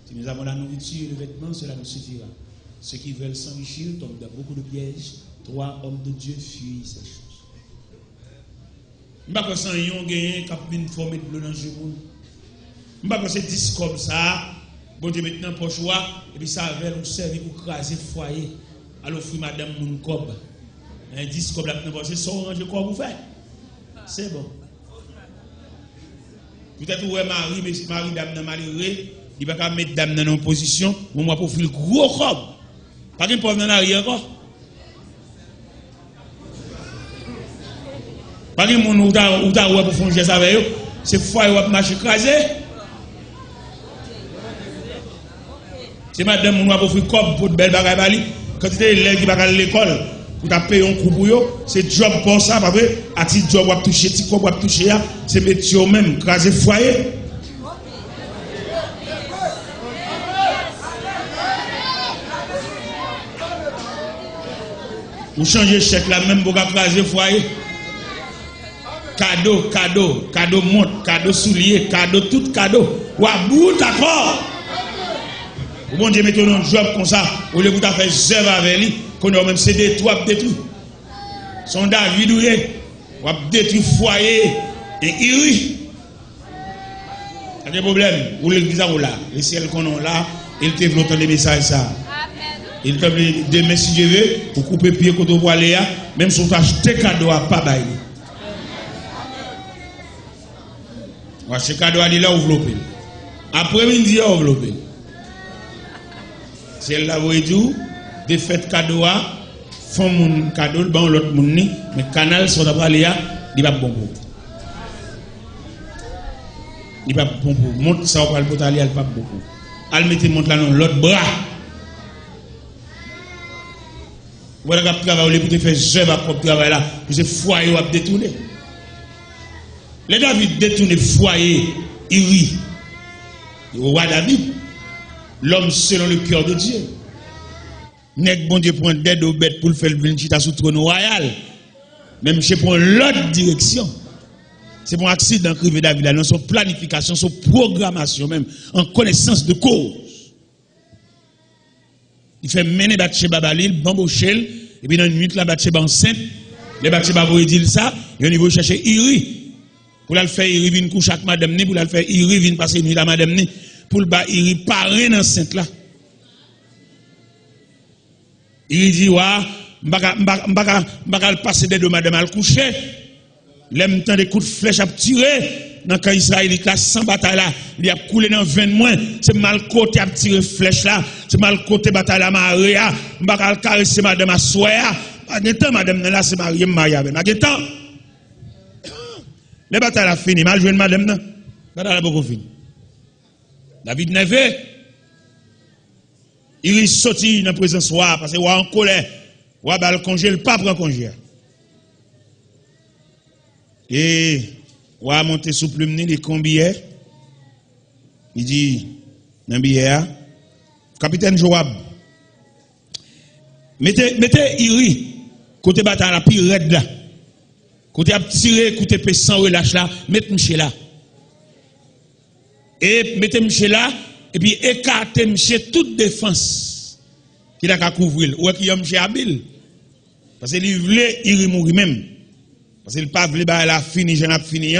Si nous avons la nourriture et le vêtement, cela nous suffira. Ceux qui veulent s'enrichir tombent dans beaucoup de pièges. 3 hommes de Dieu fuient ces choses. Je ne sais pas que sans yon gagné, cap une forme de l'eau dans le jeu. Je ne sais pas que c'est 10 comme ça. Bon Dieu maintenant pour choix. Et puis ça avait nous servir pour craser foyer. Alors offrir madame mon cob. Un 10 comme là maintenant c'est son range quoi vous faites. C'est bon. Peut-être ouais Marie dame dans malheureux, il va pas mettre dame dans une position, moi pour faire gros cob. Pas qu'il pauvre dans l'arrière encore. Pas qu'il mon ou ta ouais pour faire geste avec eux, c'est foyer ou marcher crasé. C'est madame mon pour faire cob pour de belle bagaille bali. Quand tu es élève qui va à l'école, pour ta payer un coup pour eux, c'est job pour ça, parce que à petit job ou toucher, petit quoi ou toucher, c'est métier même, craser foyer. Vous changez chèque là même pour craser foyer. Cadeau montre, cadeau soulier, cadeau tout cadeau. Ou à bout d'accord. Bon Dieu mettez un job comme ça, au lieu de faire zèbre avec lui, qu'on a même cédé tout à détruire. Son David ou à détruire foyer et iri. Il y a des problèmes. Ou l'église là, le ciel qu'on a là, il développe les messages ça. Il te dit demain si Dieu veut, pour couper pied quand on voit les même si on t'achète cadeau à pas bailler. On achète cadeau à là enveloppé. Après-midi enveloppé. C'est là où il dit, des fêtes cadeaux, font mon cadeau, bon l'autre moun ni, mais canal sur la balia, il va bon pour. Il va bon pour. Monte ça au le aller, il va bon pour. Al mettez monte là dans l'autre bras. Voilà que travail pour te faire jeune à propre travail là, pour ce foyer à détourner. Les David détourne foyer, il rit. Le roi David. L'homme selon le cœur de Dieu. N'est bon Dieu prend d'aide aux bêtes pour le faire venir chita sous trône royal. Même si prend l'autre direction. C'est mon accident que David a dans son planification, son programmation même, en connaissance de cause. Il fait mener Bathsheba Balil, bambochel, et puis dans une minute la Bathsheba enceinte, les Bathsheba vont dire ça, et au niveau chercher Iri. Pour la faire Iri vient coucher avec madame ni, pour la faire Iri vient passer une nuit à madame ni. Pour le bas, il reparaît dans cette là. Il dit, ouais, m'baka passer des deux madame à coucher. L'aime temps des coups de flèche à tirer. Dans quand Israël il classe sans bataille là, il a coulé dans 20 mois. C'est mal côté à tirer flèche là. C'est mal côté bataille là, Maria. M'baka caresser madame à soya. Pas de temps, madame là, c'est marié, avec. Pas de temps. Les batailles là fini. Mal joué madame là. Bataille là beaucoup fini. David Neve, il est sorti dans la présence roi parce que roi en colère, roi va le congé, le pape prend congé. Et roi a monté sous plume, il combien? Il dit, dans billet, capitaine Joab, mettez Iri, côté bataille la pire raide là, côté à tirer, côté paix sans relâche là, mettez Michel là. Et mettez Michel là, et puis écartez Michel toute défense qu'il a qu'à couvrir. Ou qu'il y a Michel habile. Parce qu'il voulait y mourir même. Parce qu'il ne pas voulait la fini, j'en ai fini.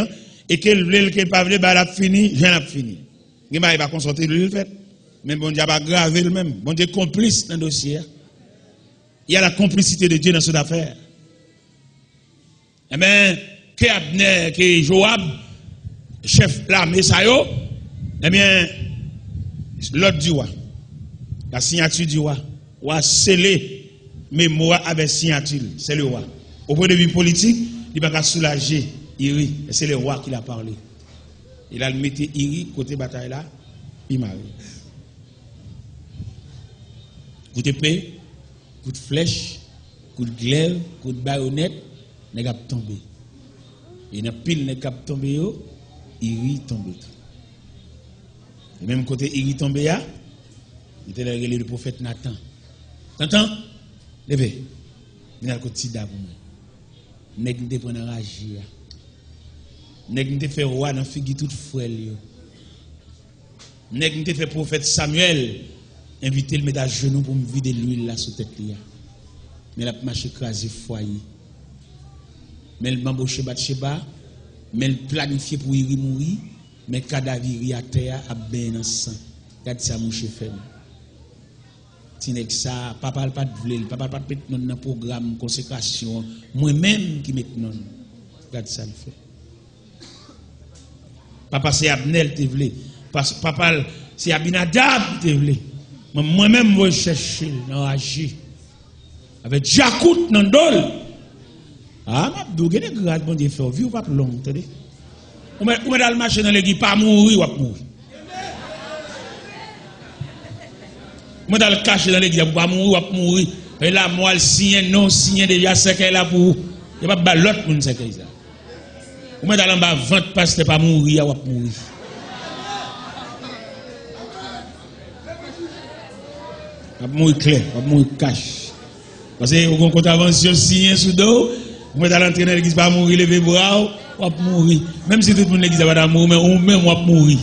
Et qu'il voulait qu'il pas voulait la fini, j'en ai fini. Il va pas consulter le fait. Mais bon Dieu va graver le même. Bon Dieu complice dans le dossier. Il y a la complicité de Dieu dans cette affaire. Eh bien, que Abner, que Joab, chef l'armée, ça y est. Eh bien, l'ordre du roi, la signature du roi, roi scellé, mais moi avec signature, c'est le roi. Au point de vue politique, il va pas soulager Iri, c'est le roi qui l'a parlé. Il a mis Iri côté bataille là, il m'a eu. Coup de paix, coup de flèche, coup de glaive, coup de baïonnette, n'est pas tombé. Et dans pile n'est pas tombé, Iri tombé. Et même côté Iri tombé, il était là, le prophète Nathan. T'entends? Levez. Il y a le côté Sida pour moi. Nèg n'te prendre rage. Nèg n'te fait roi dans figi toute frère. Nèg te fait prophète Samuel, inviter le mettre à genoux pour me vider l'huile là sous tête là. Mais la marche écrasé foyer. Mais le m'embaucher Bathsheba, mais le planifié pour y mourir, mais cadavre à terre a ben dans sang. Regarde ça mon chef. Tinek ça, papa pas de vle, papa pas mettre dans un programme consécration, moi-même qui met non. Regarde ça le fait. Papa c'est Abnel te vle. Papa c'est Abinadab te vle. Moi-même je chercher dans agi. Avec Jacout dans dol. Ah, m'a dougué de grâce bon Dieu fait vie ou pas long, attendez. Ou dans le marché dans l'église pas mourir ou pas mourir. Moi dans le caché dans l'église pour pas mourir ou mourir. Et là moi le signe non signe déjà c'est qu'elle là pour il pas ba l'autre monde c'est ça. Ou moi dans le bas vente parce que pas mourir ou mourir. Pas mourir clair, pas mourir cash. Parce que on contravention signe sous dos, moi dans l'entraîneur l'église pas mourir lever bras ou mourir. Même si tout le monde l'église va mourir mais ou même ou mourir.